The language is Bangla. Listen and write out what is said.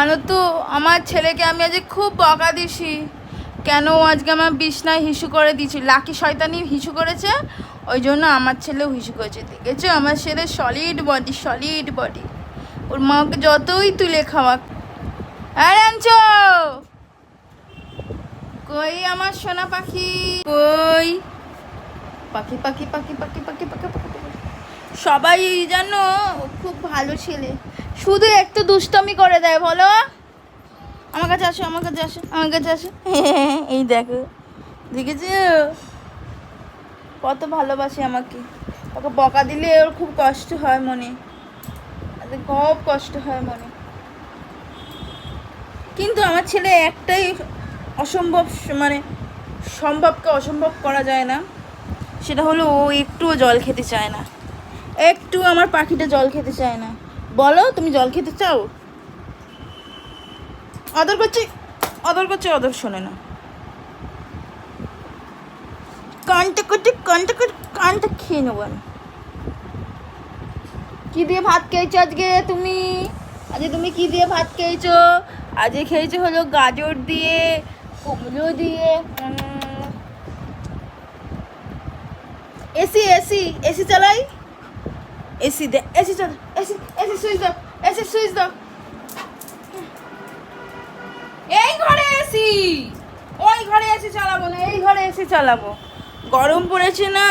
জানো তো আমার ছেলেকে আমি আজ খুব বকা দিছি। কেন ও আজকে আমার বিছনায় হিসু করে দিয়েছি, লাকি শয়তানি হিসু করেছে, ওই জন্য আমার ছেলেও হিসু করেছে। দেখেছো আমার ছেলে সলিড বডি, সলিড বডি। ওর মাকে যতই তুলে খাওয়া। আর আনছো কই আমার সোনা পাখি, কই পাখি পাখি পাখি পাখি পাখি পাখি পাখি। সবাই জানো ও খুব ভালো ছেলে, শুধু একটু দুষ্টমি করে দেয়। বলো আমার কাছে আসো, আমার কাছে আসো, আমার কাছে আসো। এই দেখো, দেখেছো কত ভালোবাসে আমাকে। ওকে বকা দিলে ওর খুব কষ্ট হয় মনে, খুব কষ্ট হয় মনে। কিন্তু আমার ছেলে একটাই অসম্ভব, মানে সম্ভবকে অসম্ভব করা যায় না, সেটা হলো ও একটুও জল খেতে চায় না। একটু আমার পাখিটা জল খেতে চায় না। বলো তুমি জল খেতে চাও? আদর করছি, আদর করছে, আদর শোনে না। কানটা করছে, কানটা করে কানটা খেয়ে নেবো আমি। কী দিয়ে ভাত খেয়েছো আজকে তুমি? আজকে তুমি কী দিয়ে ভাত খেয়েছো? আজকে খেয়েছো হলো গাজর দিয়ে, কুমড়ো দিয়ে। এসি এসি এসি চালাই, এসি দে, এসি চল, এসি এসি সুইচ দাও, এসি সুইচ দাও। এই ঘরে এসি, ওই ঘরে এসি চালাবো না, এই ঘরে এসি চালাবো। গরম পড়েছে না।